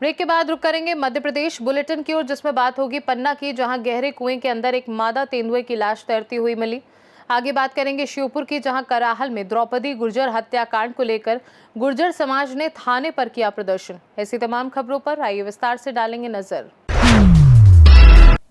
Break के बाद रुक करेंगे मध्य प्रदेश बुलेटिन की ओर, जिसमें बात होगी पन्ना की, जहां गहरे कुएं के अंदर एक मादा तेंदुए की लाश तैरती हुई मिली। आगे बात करेंगे श्योपुर की, जहां कराहल में द्रौपदी गुर्जर हत्याकांड को लेकर गुर्जर समाज ने थाने पर किया प्रदर्शन। ऐसी तमाम खबरों पर आइए विस्तार से डालेंगे नजर।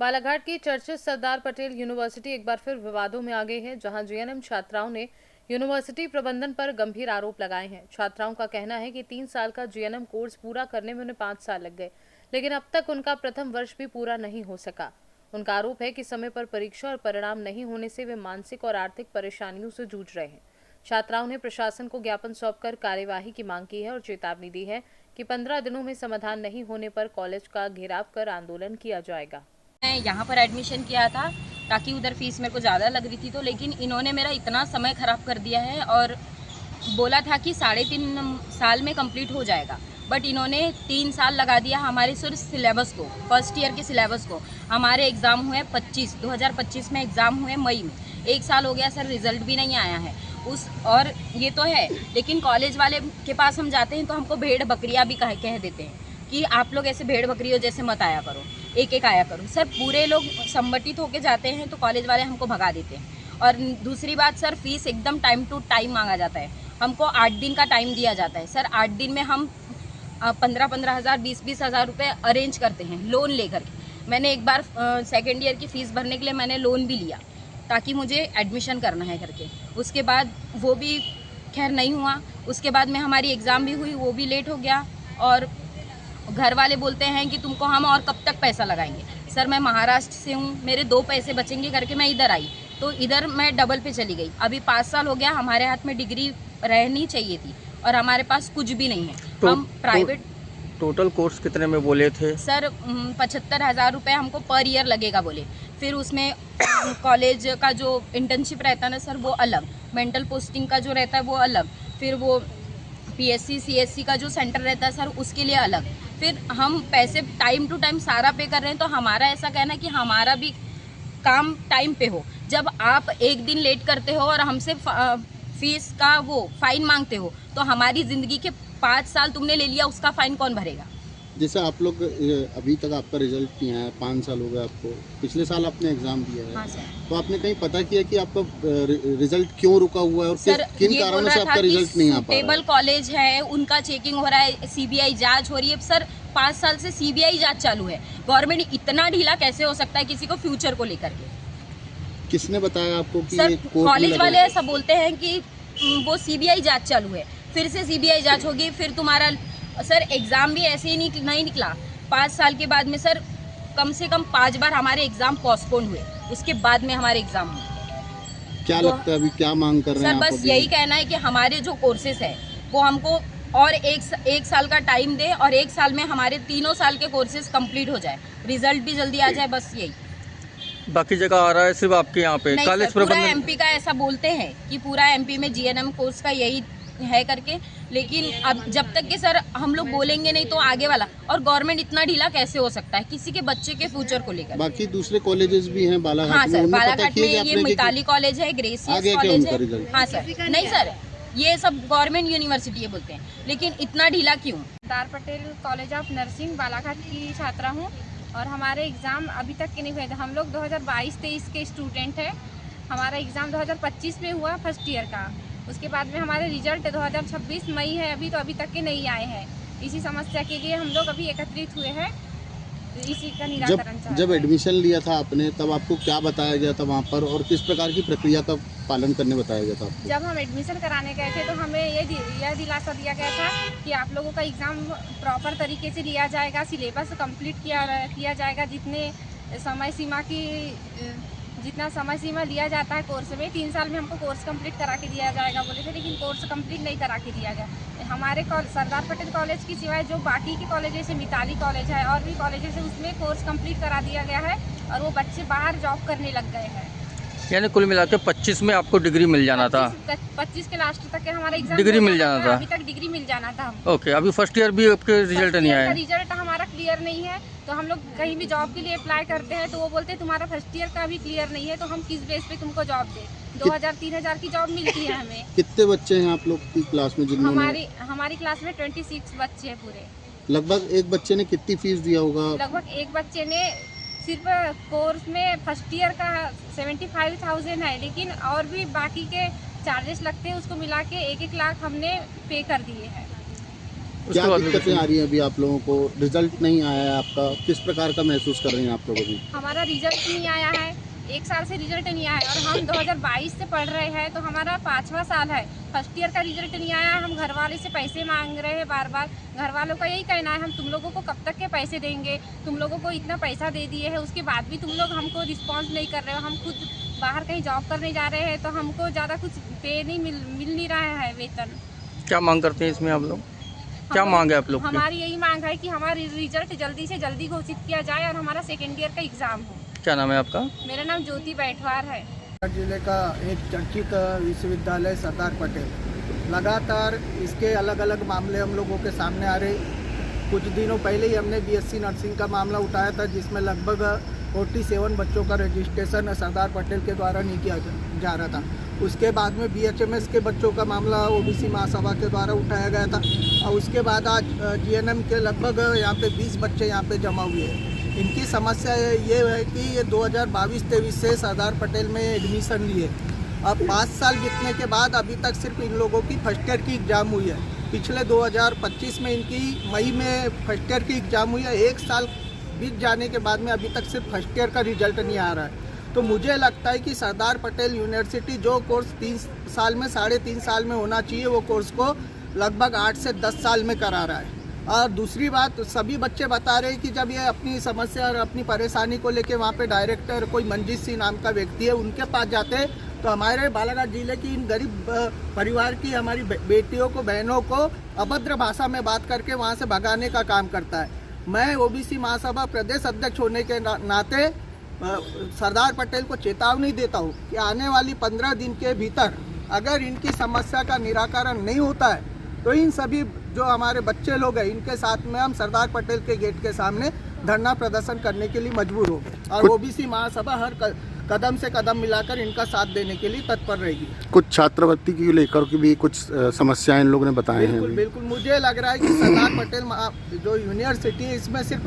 बालाघाट की चर्चित सरदार पटेल यूनिवर्सिटी एक बार फिर विवादों में आ गई है, जहां जेएनएम छात्राओं ने यूनिवर्सिटी प्रबंधन पर गंभीर आरोप लगाए हैं। छात्राओं का कहना है कि 3 साल का जेएनएम कोर्स पूरा करने में उन्हें 5 साल लग गए, लेकिन अब तक उनका प्रथम वर्ष भी पूरा नहीं हो सका। उनका आरोप है कि समय पर परीक्षा और परिणाम नहीं होने से वे मानसिक और आर्थिक परेशानियों से जूझ रहे हैं। छात्राओं ने प्रशासन को ज्ञापन सौंपकर कार्यवाही की मांग की है और चेतावनी दी है कि 15 दिनों में समाधान नहीं होने पर कॉलेज का घेराव कर आंदोलन किया जाएगा। मैं यहाँ पर एडमिशन किया था ताकि उधर फीस मेरे को ज़्यादा लग रही थी, तो लेकिन इन्होंने मेरा इतना समय ख़राब कर दिया है और बोला था कि 3.5 साल में कंप्लीट हो जाएगा, बट इन्होंने 3 साल लगा दिया हमारे सिर्फ सिलेबस को, फर्स्ट ईयर के सिलेबस को। हमारे एग्ज़ाम हुए 2025 में एग्ज़ाम हुए मई में, 1 साल हो गया सर, रिज़ल्ट भी नहीं आया है और ये तो है, लेकिन कॉलेज वाले के पास हम जाते हैं तो हमको भेड़ बकरियाँ भी कह देते हैं कि आप लोग ऐसे भेड़ बकरियों जैसे मत आया करो, एक एक आया करो। सर पूरे लोग संगठित होके जाते हैं तो कॉलेज वाले हमको भगा देते हैं। और दूसरी बात सर, फीस एकदम टाइम टू टाइम मांगा जाता है। हमको 8 दिन का टाइम दिया जाता है सर, 8 दिन में हम 15-15 हज़ार 20-20 हज़ार रुपये अरेंज करते हैं लोन लेकर के। मैंने एक बार सेकेंड ईयर की फ़ीस भरने के लिए मैंने लोन भी लिया ताकि मुझे एडमिशन करना है करके। उसके बाद वो भी खैर नहीं हुआ। उसके बाद में हमारी एग्ज़ाम भी हुई, वो भी लेट हो गया और घर वाले बोलते हैं कि तुमको हम और कब तक पैसा लगाएंगे। सर मैं महाराष्ट्र से हूँ, मेरे 2 पैसे बचेंगे करके मैं इधर आई, तो इधर मैं डबल पे चली गई। अभी 5 साल हो गया, हमारे हाथ में डिग्री रहनी चाहिए थी और हमारे पास कुछ भी नहीं है। हम प्राइवेट टोटल कोर्स कितने में बोले थे सर? 75 हज़ार रुपये हमको पर ईयर लगेगा बोले। फिर उसमें कॉलेज का जो इंटर्नशिप रहता है ना सर, वो अलग, मेंटल पोस्टिंग का जो रहता है वो अलग, फिर वो PSC CSC का जो सेंटर रहता है सर उसके लिए अलग। फिर हम पैसे टाइम टू टाइम सारा पे कर रहे हैं, तो हमारा ऐसा कहना है कि हमारा भी काम टाइम पे हो। जब आप एक दिन लेट करते हो और हमसे फीस का वो फाइन मांगते हो, तो हमारी ज़िंदगी के 5 साल तुमने ले लिया, उसका फाइन कौन भरेगा? जैसे आप लोग अभी तक आपका रिजल्ट नहीं आया, 5 साल हो गए आपको, पिछले साल आपने एग्जाम दिया है। हाँ सर। तो आपने कहीं पता किया कि आपका रिजल्ट क्यों रुका हुआ है और किन कारणों से आपका रिजल्ट नहीं आ पा रहा है? टेबल कॉलेज है, उनका चेकिंग हो रहा है, CBI जांच हो रही है। सर 5 साल से CBI जांच चालू है। गवर्नमेंट इतना ढीला कैसे हो सकता है किसी को फ्यूचर को लेकर के? किसने बताया आपको कि सर कॉलेज वाले ऐसा बोलते हैं कि वो CBI जांच चालू है, फिर से CBI जांच होगी, फिर तुम्हारा सर एग्ज़ाम भी ऐसे ही नहीं निकला। 5 साल के बाद में सर कम से कम 5 बार हमारे एग्ज़ाम पोस्टपोन हुए, उसके बाद में हमारे एग्ज़ाम हुए। क्या लगता है अभी क्या मांग कर रहे हैं सर? बस यही कहना है कि हमारे जो कोर्सेज है वो हमको और एक साल का टाइम दे और 1 साल में हमारे 3 साल के कोर्सेज कंप्लीट हो जाए, रिजल्ट भी जल्दी आ जाए, बस यही। बाकी जगह आ रहा है सिर्फ आपके यहाँ पे? कॉलेज प्रबंधन MP का ऐसा बोलते हैं कि पूरा MP में GNM कोर्स का यही है करके, लेकिन अब जब तक कि सर हम लोग बोलेंगे नहीं तो आगे वाला, और गवर्नमेंट इतना ढीला कैसे हो सकता है किसी के बच्चे के फ्यूचर को लेकर? बाकी दूसरे कॉलेजेस भी हैं बालाघाट हाँ में? सर, बालाघाट में ये मिताली कॉलेज है, ग्रेसियस कॉलेज है। हाँ सर, नहीं सर, ये सब गवर्नमेंट यूनिवर्सिटी बोलते हैं, लेकिन इतना ढीला क्यों? Sardar Patel college of nursing Balaghat की छात्रा हूँ और हमारे एग्ज़ाम अभी तक के नहीं हुए थे। हम लोग 2022-23 के स्टूडेंट हैं। हमारा एग्ज़ाम 2025 में हुआ फर्स्ट ईयर का। उसके बाद में हमारे रिजल्ट 2026 मई है अभी, तो अभी तक के नहीं आए हैं। इसी समस्या के लिए हम लोग अभी एकत्रित हुए हैं, इसी का निराकरण। जब एडमिशन लिया था आपने, तब आपको क्या बताया गया था वहाँ पर और किस प्रकार की प्रक्रिया का पालन करने बताया गया था आपको? जब हम एडमिशन कराने गए थे तो हमें यह दिलासा दिया गया था कि आप लोगों का एग्ज़ाम प्रॉपर तरीके से लिया जाएगा, सिलेबस कंप्लीट किया जाएगा, जितना समय सीमा लिया जाता है कोर्स में। 3 साल में हमको कोर्स कंप्लीट करा के दिया जाएगा बोले थे, लेकिन कोर्स कंप्लीट नहीं करा के दिया गया। हमारे सरदार पटेल कॉलेज की सिवाय जो बाकी के कॉलेज जैसे मिताली कॉलेज है और भी कॉलेजेस है, उसमें कोर्स कंप्लीट करा दिया गया है और वो बच्चे बाहर जॉब करने लग गए हैं। यानी कुल मिलाकर 25 में आपको डिग्री मिल जाना था? 25 के लास्ट तक हमारा एग्जाम डिग्री मिल जाना था। अभी तक डिग्री मिल जाना था हमको। ओके, अभी फर्स्ट ईयर भी आपके रिजल्ट नहीं आया? रिजल्ट हमारा क्लियर नहीं है, तो हम लोग कहीं भी जॉब के लिए अप्लाई करते हैं तो वो बोलते हैं तुम्हारा फर्स्ट ईयर का भी क्लियर नहीं है, तो हम किस बेस पे तुमको जॉब दें? 2000-3000 की जॉब मिलती है हमें। कितने बच्चे हैं आप लोग की क्लास में? हमारी क्लास में 26 बच्चे हैं पूरे। लगभग एक बच्चे ने कितनी फीस दिया होगा? लगभग एक बच्चे ने सिर्फ कोर्स में फर्स्ट ईयर का 75,000 है, लेकिन और भी बाकी के चार्जेस लगते हैं, उसको मिला के 1-1 लाख हमने पे कर दिए हैं। क्या दिक्कतें आ रही हैं अभी आप लोगों को? रिजल्ट नहीं आया है आपका, किस प्रकार का महसूस कर रहे हैं आप लोग अभी? हमारा रिजल्ट नहीं आया है, 1 साल से रिजल्ट नहीं आया है और हम 2022 से पढ़ रहे हैं, तो हमारा 5वां साल है। फर्स्ट ईयर का रिजल्ट नहीं आया, हम घर वाले से पैसे मांग रहे हैं बार बार। घर वालों का यही कहना है, हम तुम लोगों को कब तक के पैसे देंगे, तुम लोगों को इतना पैसा दे दिए हैं, उसके बाद भी तुम लोग हमको रिस्पॉन्स नहीं कर रहे हो। हम खुद बाहर कहीं जॉब करने जा रहे हैं, तो हमको ज़्यादा कुछ पे नहीं मिल नहीं रहा है वेतन। क्या मांग करते हैं इसमें आप लोग? क्या मांग है आप लोग की? हमारी यही मांग है कि हमारा रिजल्ट जल्दी से जल्दी घोषित किया जाए और हमारा सेकेंड ईयर का एग्जाम हो। क्या नाम है आपका? मेरा नाम ज्योति बैठवार है। जिले का एक चर्चित विश्वविद्यालय सरदार पटेल, लगातार इसके अलग अलग मामले हम लोगों के सामने आ रहे। कुछ दिनों पहले ही हमने बीएससी नर्सिंग का मामला उठाया था, जिसमें लगभग 47 बच्चों का रजिस्ट्रेशन सरदार पटेल के द्वारा नहीं किया जा रहा था। उसके बाद में बीएचएमएस के बच्चों का मामला ओबीसी महासभा के द्वारा उठाया गया था और उसके बाद आज जीएनएम के लगभग यहाँ पे 20 बच्चे यहाँ पे जमा हुए हैं। इनकी समस्या ये है कि ये 2022-23 से सरदार पटेल में एडमिशन लिए, अब 5 साल बीतने के बाद अभी तक सिर्फ इन लोगों की फर्स्ट ईयर की एग्ज़ाम हुई है। पिछले 2025 में इनकी मई में फर्स्ट ईयर की एग्ज़ाम हुई है। 1 साल बीत जाने के बाद में अभी तक सिर्फ फर्स्ट ईयर का रिजल्ट नहीं आ रहा है। तो मुझे लगता है कि सरदार पटेल यूनिवर्सिटी जो कोर्स 3 साल में 3.5 साल में होना चाहिए, वो कोर्स को लगभग 8 से 10 साल में करा रहा है। और दूसरी बात, सभी बच्चे बता रहे हैं कि जब ये अपनी समस्या और अपनी परेशानी को लेके वहाँ पे डायरेक्टर कोई मंजीत सिंह नाम का व्यक्ति है, उनके पास जाते हैं, तो हमारे बालाघाट जिले की इन गरीब परिवार की हमारी बेटियों को, बहनों को अभद्र भाषा में बात करके वहाँ से भगाने का काम करता है। मैं ओबीसी महासभा प्रदेश अध्यक्ष होने के नाते सरदार पटेल को चेतावनी देता हूँ कि आने वाली 15 दिन के भीतर अगर इनकी समस्या का निराकरण नहीं होता है, तो इन सभी जो हमारे बच्चे लोग हैं, इनके साथ में हम सरदार पटेल के गेट के सामने धरना प्रदर्शन करने के लिए मजबूर हो गए और ओबीसी महासभा हर कदम से कदम मिलाकर इनका साथ देने के लिए तत्पर रहेगी। कुछ छात्रवृत्ति की लेकर के भी कुछ समस्याएं इन लोगों ने बताए हैं। बिल्कुल, मुझे लग रहा है कि सरदार पटेल जो यूनिवर्सिटी है, इसमें सिर्फ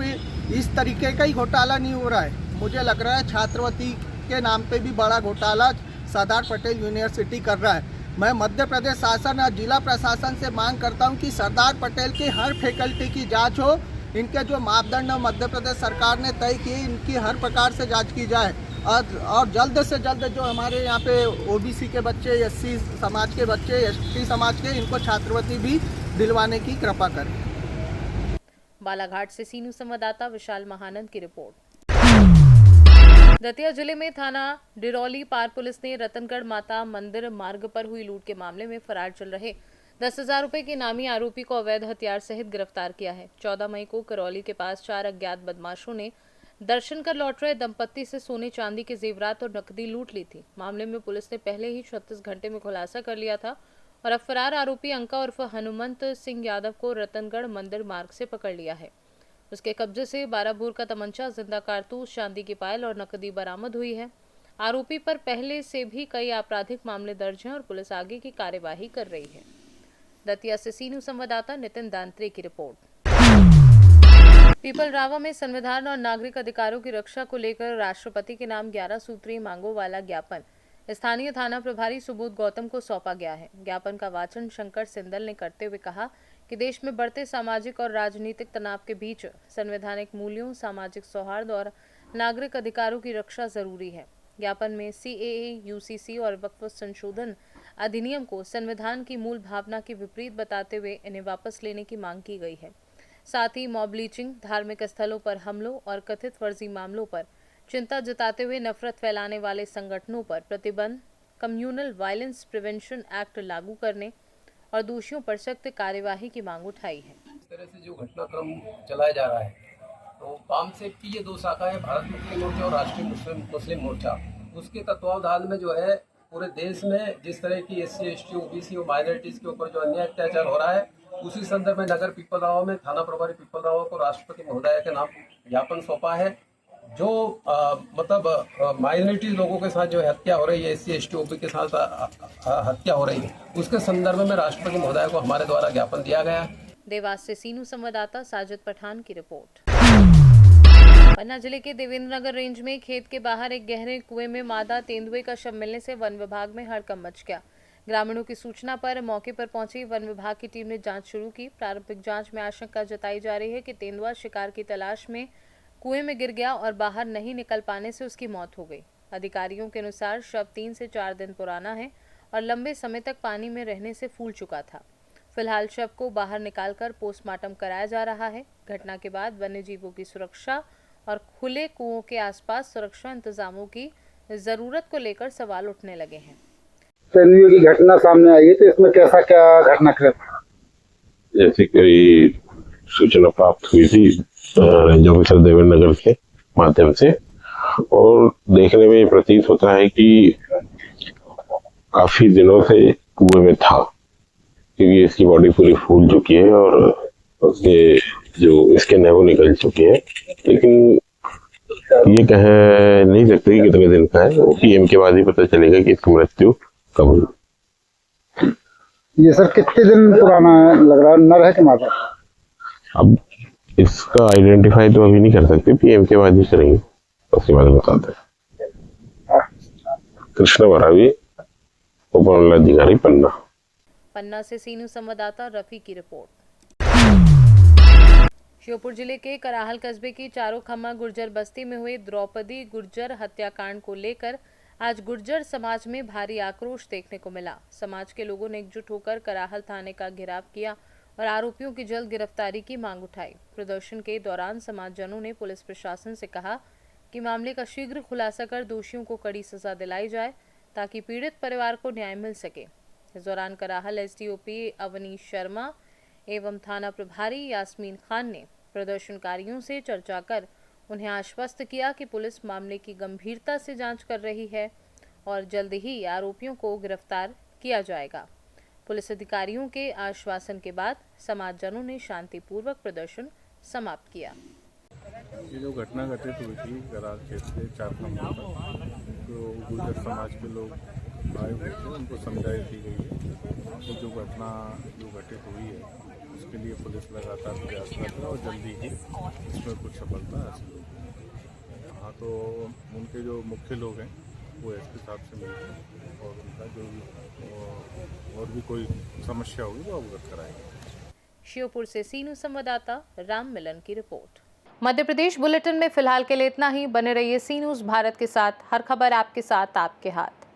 इस तरीके का ही घोटाला नहीं हो रहा है। मुझे लग रहा है छात्रवृत्ति के नाम पे भी बड़ा घोटाला सरदार पटेल यूनिवर्सिटी कर रहा है। मैं मध्य प्रदेश शासन और जिला प्रशासन से मांग करता हूं कि सरदार पटेल की हर फैकल्टी की जांच हो, इनके जो मापदंड मध्य प्रदेश सरकार ने तय किए, इनकी हर प्रकार से जांच की जाए और जल्द से जल्द जो हमारे यहाँ पे ओबीसी के बच्चे, एससी समाज के बच्चे, एसटी समाज के, इनको छात्रवृत्ति भी दिलवाने की कृपा करें। बालाघाट से सीनू संवाददाता विशाल महानंद की रिपोर्ट। दतिया जिले में थाना डिरौली पार पुलिस ने रतनगढ़ माता मंदिर मार्ग पर हुई लूट के मामले में फरार चल रहे 10,000 रुपए के इनामी आरोपी को अवैध हथियार सहित गिरफ्तार किया है। 14 मई को करौली के पास 4 अज्ञात बदमाशों ने दर्शन कर लौट रहे दंपत्ति से सोने चांदी के जेवरात और नकदी लूट ली थी। मामले में पुलिस ने पहले ही 36 घंटे में खुलासा कर लिया था और अब फरार आरोपी अंका उर्फ हनुमंत सिंह यादव को रतनगढ़ मंदिर मार्ग से पकड़ लिया है। उसके कब्जे से 12 बोर का तमंचा, जिंदा कारतूस, चांदी की पायल और नकदी बरामद हुई है। आरोपी पर पहले से भी कई आपराधिक मामले दर्ज हैं और पुलिस आगे की कार्यवाही कर रही है। दतिया से सीनू संवाददाता नितिन दांत्रे की रिपोर्ट। पीपलरावा में संविधान और नागरिक अधिकारों की रक्षा को लेकर राष्ट्रपति के नाम 11 सूत्रीय मांगों वाला ज्ञापन स्थानीय थाना प्रभारी सुबोध गौतम को सौंपा गया है। ज्ञापन का वाचन शंकर सिंदल ने करते हुए कहा कि देश में बढ़ते सामाजिक और राजनीतिक तनाव के बीच संवैधानिक मूल्यों, सामाजिक सौहार्द और नागरिक अधिकारों की रक्षा जरूरी है। ज्ञापन में सीएए, यूसीसी और वक्फ संशोधन अधिनियम को संविधान की मूल भावना के विपरीत बताते हुए इन्हें वापस लेने की मांग की गई है। साथ ही मॉब लीचिंग, धार्मिक स्थलों पर हमलों और कथित फर्जी मामलों पर चिंता जताते हुए नफरत फैलाने वाले संगठनों पर प्रतिबंध, कम्युनल वायलेंस प्रिवेंशन एक्ट लागू करने और दोषियों पर सख्त कार्यवाही की मांग उठाई है। इस तरह से जो घटनाक्रम चलाया जा रहा है, तो वामसेप की ये 2 शाखा है, भारत मुक्ति मोर्चा और राष्ट्रीय मुस्लिम मोर्चा। उसके तत्वावधान में जो है पूरे देश में जिस तरह की SC, ST, OBC और माइनॉरिटीज़ के ऊपर जो अन्याय अत्याचार हो रहा है, उसी संदर्भ में नगर पीपलरावा में थाना प्रभारी पीपलरावा को राष्ट्रपति महोदय के नाम ज्ञापन सौंपा है। जो मतलब माइनॉरिटी लोगों के साथ जो हत्या हो रही है, SC, ST, OBC के साथ हत्या हो रही है, उसके संदर्भ में राष्ट्रपति महोदय को हमारे द्वारा ज्ञापन दिया गया है। देवास से सीनू संवाददाता साजिद पठान की रिपोर्ट। पन्ना जिले के देवेंद्र नगर रेंज में खेत के बाहर एक गहरे कुएं में मादा तेंदुए का शव मिलने से वन विभाग में हड़कंप मच गया। ग्रामीणों की सूचना पर मौके पर पहुंची वन विभाग की टीम ने जांच शुरू की। प्रारंभिक जांच में आशंका जताई जा रही है कि तेंदुआ शिकार की तलाश में कुएं में गिर गया और बाहर नहीं निकल पाने से उसकी मौत हो गई। अधिकारियों के अनुसार शव 3 से 4 दिन पुराना है और लंबे समय तक पानी में रहने से फूल चुका था। फिलहाल शव को बाहर निकालकर पोस्टमार्टम कराया जा रहा है। घटना के बाद वन्य जीवों की सुरक्षा और खुले कुओं के आसपास सुरक्षा इंतजामों की जरूरत को लेकर सवाल उठने लगे हैं। तेंदुए की घटना सामने आई है, तो इसमें कैसा क्या घटनाक्रम? जैसे कोई सूचना प्राप्त हुई थी रेंज ऑफिसर देवेंद्र नगर के माध्यम से, और देखने में प्रतीत होता है कि काफी दिनों से कुएं में था, क्योंकि इसकी बॉडी पूरी फूल चुकी है और उसके जो इसके नेवो निकल चुके हैं, लेकिन ये कह नहीं सकते कि कितने दिन का है। पीएम के बाद ही पता चलेगा कि इसकी मृत्यु कब हुई। ये सर कितने दिन पुराना लग रहा है, नर है कि मादा? अब इसका आइडेंटिफाई तो अभी नहीं कर सकते, पीएम के बाद ही करेंगे, उसके बाद बताते हैं। कृष्ण वरावी, उपमंडलाधिकारी पन्ना। पन्ना से सीनू संवाददाता रफी की रिपोर्ट। श्योपुर जिले के कराहल कस्बे की चारों खम्मा गुर्जर बस्ती में हुए द्रौपदी गुर्जर हत्याकांड को लेकर आज गुर्जर समाज में भारी आक्रोश देखने को मिला। समाज के लोगों ने एकजुट होकर कराहल थाने का घेराव किया और आरोपियों की जल्द गिरफ्तारी की मांग उठाई। प्रदर्शन के दौरान समाजजनों ने पुलिस प्रशासन से कहा कि मामले का शीघ्र खुलासा कर दोषियों को कड़ी सजा दिलाई जाए ताकि पीड़ित परिवार को न्याय मिल सके। इस दौरान कराहल एसडीओपी अवनीश शर्मा एवं थाना प्रभारी यास्मीन खान ने प्रदर्शनकारियों से चर्चा कर उन्हें आश्वस्त किया कि पुलिस मामले की गंभीरता से जांच कर रही है और जल्द ही आरोपियों को गिरफ्तार किया जाएगा। पुलिस अधिकारियों के आश्वासन के बाद समाजजनों ने शांतिपूर्वक प्रदर्शन समाप्त किया। ये जो घटना घटित हुई थी कराल क्षेत्र के 4 खम्मा पर, तो गुर्जर समाज के लोग आए हुए थे, उनको समझाई दी गई है कि जो घटना घटित हुई है उसके लिए पुलिस लगातार प्रयासरत है और जल्दी ही इसमें कुछ सफलता हासिल होगी। हाँ, तो उनके जो मुख्य लोग हैं वो एसपी साहब से मिलते हैं और उनका जो भी और भी कोई समस्या होगी वो अवगत कराएंगे। श्योपुर से सीनू संवाददाता राम मिलन की रिपोर्ट। मध्य प्रदेश बुलेटिन में फिलहाल के लिए इतना ही। बने रहिए सी न्यूज़ भारत के साथ। हर खबर आपके साथ, आपके हाथ।